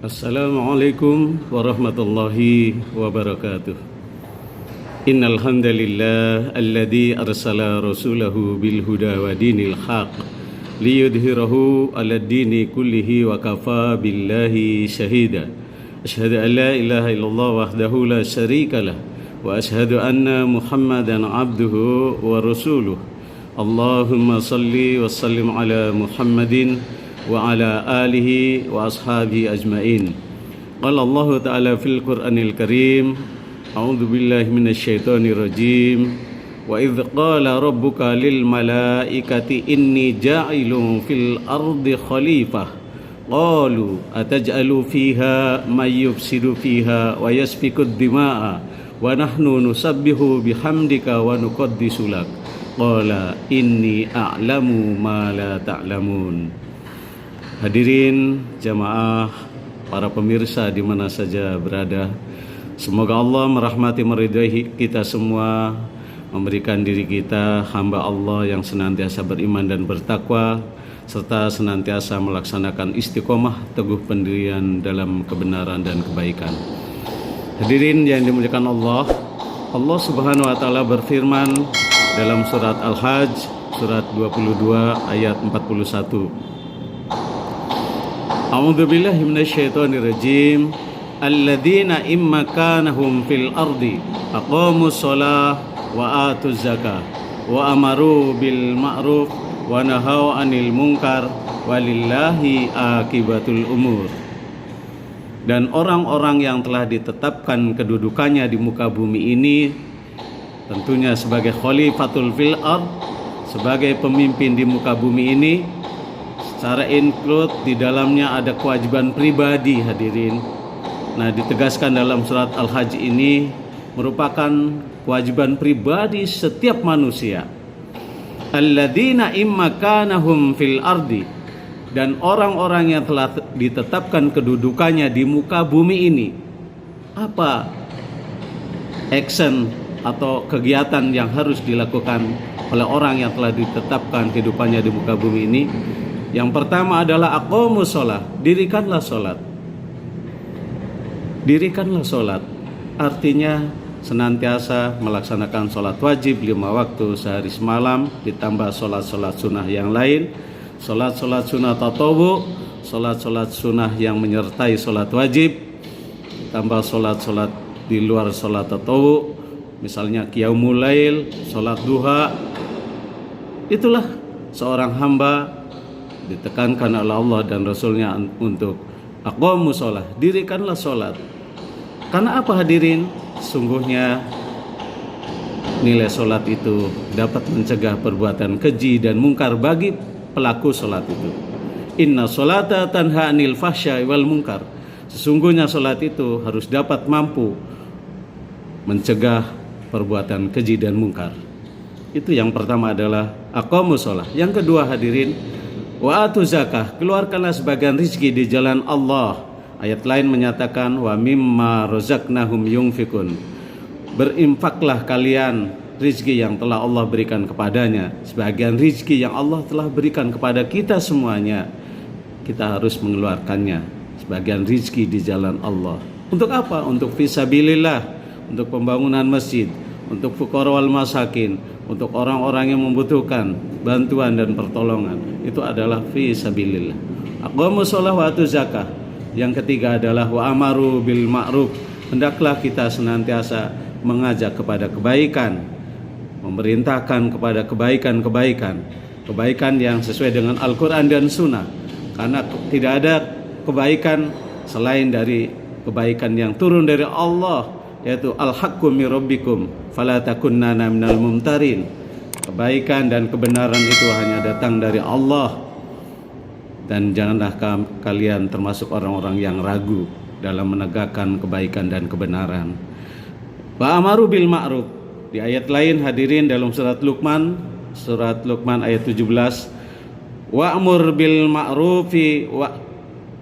Assalamualaikum warahmatullahi wabarakatuh. Innal hamdalillah alladzi arsala rasulahu bil huda wa dinil haq liyudhhirahu 'alad dini kullihi wa kafa billahi shahida. Asyhadu an la ilaha illallah wahdahu la syarikalah wa asyhadu anna Muhammadan 'abduhu wa rasuluh. Allahumma salli wa sallim ala Muhammadin wa ala alihi wa ashabihi ajmain. Qala Allah Ta'ala fil Qur'anil Karim, a'udzu billahi minasyaitonir rajim. Wa idz qala rabbuka lil malaikati inni ja'ilun fil ardi khalifah qalu ataj'alu fiha may yufsidu fiha wa yasfikud dima'a wa nahnu nusabbihu bihamdika wa nuqaddisu lak qala inni a'lamu ma la ta'lamun. Hadirin jamaah, para pemirsa di mana saja berada, semoga Allah merahmati meridai kita semua, memberikan diri kita hamba Allah yang senantiasa beriman dan bertakwa, serta senantiasa melaksanakan istiqomah teguh pendirian dalam kebenaran dan kebaikan. Hadirin yang dimuliakan Allah, Allah Subhanahu wa taala berfirman dalam surat Al-Hajj surat 22 ayat 41. A'udzu billahi minasyaitonir rajim. Alladzina imma kanahum fil ardi aqamus shalah wa atuz zakah wa amaru bil ma'ruf wa nahaw 'anil munkar walillahi akibatul umur. Dan orang-orang yang telah ditetapkan kedudukannya di muka bumi ini, tentunya sebagai khalifatul fil ard, sebagai pemimpin di muka bumi ini, secara include di dalamnya ada kewajiban pribadi, hadirin. Nah, ditegaskan dalam surat Al-Hajj ini merupakan kewajiban pribadi setiap manusia. Alladzina imma kanahum fil ardi, dan orang-orang yang telah ditetapkan kedudukannya di muka bumi ini. Apa action atau kegiatan yang harus dilakukan oleh orang yang telah ditetapkan kehidupannya di muka bumi ini? Yang pertama adalah aqamus shalah, dirikanlah salat. Dirikanlah salat artinya senantiasa melaksanakan salat wajib 5 waktu sehari semalam, ditambah salat-salat sunnah yang lain, salat-salat sunnah tatawwu, salat-salat sunnah yang menyertai salat wajib, ditambah salat-salat di luar salat tatawwu, misalnya qiyamul lail, salat duha. Itulah seorang hamba ditekankan oleh Allah dan Rasulnya untuk aqamus shalah, dirikanlah salat. Karena apa, hadirin? Sungguhnya nilai salat itu dapat mencegah perbuatan keji dan mungkar bagi pelaku salat itu. Inna sholata tanha 'anil fahsya'i wal munkar. Sesungguhnya salat itu harus dapat mampu mencegah perbuatan keji dan mungkar. Itu yang pertama adalah aqamus shalah. Yang kedua, hadirin, wa atu zakah, keluarkanlah sebagian rizki di jalan Allah. Ayat lain menyatakan wa mimma razaqnahum yunfikun, berinfaklah kalian rizki yang telah Allah berikan kepadanya. Sebagian rizki yang Allah telah berikan kepada kita semuanya, kita harus mengeluarkannya. Sebagian rizki di jalan Allah. Untuk apa? Untuk fisabilillah, untuk pembangunan masjid, untuk fuqara wal masakin, untuk orang-orang yang membutuhkan bantuan dan pertolongan. Itu adalah fi sabilillah. Aqamus shalah wa atuz zakah. Yang ketiga adalah wa amaru bil ma'ruf. Hendaklah kita senantiasa mengajak kepada kebaikan, memerintahkan kepada kebaikan-kebaikan, kebaikan yang sesuai dengan Al-Qur'an dan Sunnah. Karena tidak ada kebaikan selain dari kebaikan yang turun dari Allah, yaitu al-haqqu mir rabbikum fala takunnana minal mumtarin. Kebaikan dan kebenaran itu hanya datang dari Allah, dan janganlah kalian termasuk orang-orang yang ragu dalam menegakkan kebaikan dan kebenaran. Wa amaru bil ma'ruf. Di ayat lain, hadirin, dalam surat Luqman ayat 17, wa'mur bil ma'rufi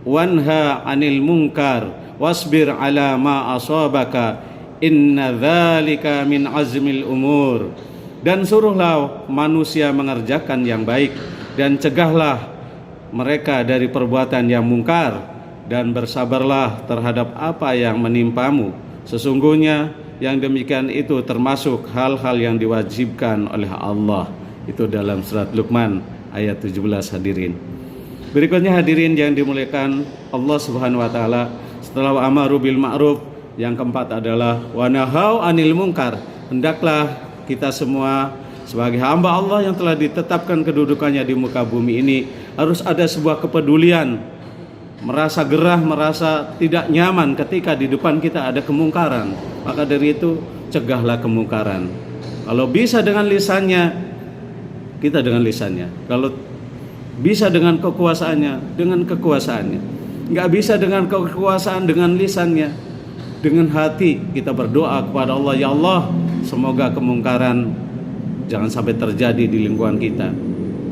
wanha 'anil munkar wasbir 'ala ma asabaka inna dzalika min azmil umur. Dan suruhlah manusia mengerjakan yang baik, dan cegahlah mereka dari perbuatan yang mungkar. dan bersabarlah terhadap apa yang menimpamu. Sesungguhnya yang demikian itu termasuk hal-hal yang diwajibkan oleh Allah. Itu dalam surat Luqman ayat 17 hadirin. Berikutnya hadirin yang dimuliakan Allah Subhanahu wa taala, setelah amaru bil ma'ruf, yang keempat adalah wa nahau anil munkar. Hendaklah kita semua sebagai hamba Allah yang telah ditetapkan kedudukannya di muka bumi ini harus ada sebuah kepedulian, merasa gerah, merasa tidak nyaman ketika di depan kita ada kemungkaran. Maka dari itu cegahlah kemungkaran. Kalau bisa dengan lisannya, kita dengan lisannya. Kalau bisa dengan kekuasaannya, dengan kekuasaannya. Nggak bisa dengan kekuasaan, dengan lisannya. Dengan hati kita berdoa kepada Allah, ya Allah, semoga kemungkaran jangan sampai terjadi di lingkungan kita.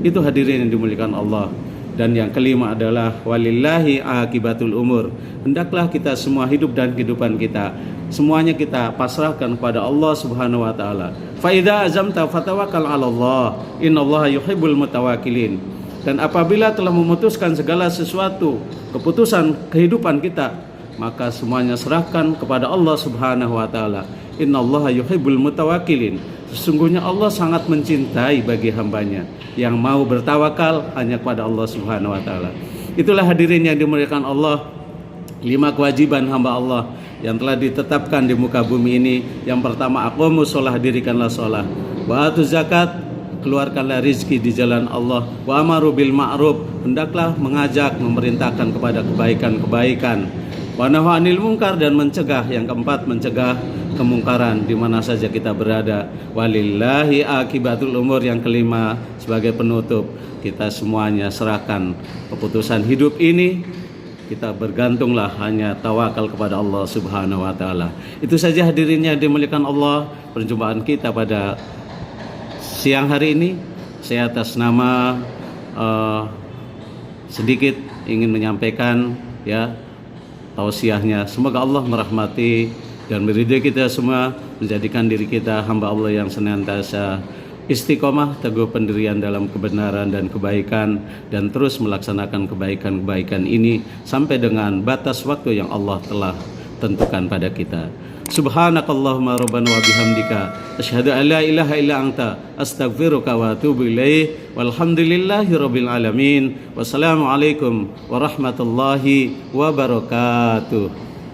Itu hadirin yang dimuliakan Allah. Dan yang kelima adalah walillahi akibatul umur. Hendaklah kita semua hidup dan kehidupan kita semuanya kita pasrahkan kepada Allah Subhanahu wa taala. Fa idza azamta fatawakkal 'ala Allah. Innallaha yuhibbul mutawakkilin. Dan apabila telah memutuskan segala sesuatu, keputusan kehidupan kita, maka semuanya serahkan kepada Allah Subhanahu wa taala. Innallaha yuhibbul mutawakkilin. Sesungguhnya Allah sangat mencintai bagi hambanya yang mau bertawakal hanya kepada Allah Subhanahu wa taala. Itulah hadirin yang dimuliakan Allah, 5 kewajiban hamba Allah yang telah ditetapkan di muka bumi ini. Yang pertama, aqomus sholah, dirikanlah sholah. Wa atuz zakat, keluarkanlah rizki di jalan Allah. Wa amaru bil ma'ruf, hendaklah mengajak, memerintahkan kepada kebaikan-kebaikan. Wa nahu anil munkar, dan mencegah. Yang keempat, mencegah kemungkaran di mana saja kita berada. Walillahi akibatul umur, yang kelima sebagai penutup, kita semuanya serahkan keputusan hidup ini, kita bergantunglah hanya tawakal kepada Allah Subhanahu wa taala. Itu saja hadirin yang dimuliakan Allah, perjumpaan kita pada siang hari ini. Saya atas nama sedikit ingin menyampaikan ya tausiahnya. Semoga Allah merahmati dan meridai kita semua, menjadikan diri kita hamba Allah yang senantiasa istiqomah, teguh pendirian dalam kebenaran dan kebaikan, dan terus melaksanakan kebaikan-kebaikan ini sampai dengan batas waktu yang Allah telah tentukan pada kita. Subhanakallahumma rabbana wa bihamdika asyhadu an la ilaha illa anta astaghfiruka wa atubu ilaik. Walhamdulillahi rabbil alamin. Wassalamualaikum warahmatullahi wabarakatuh.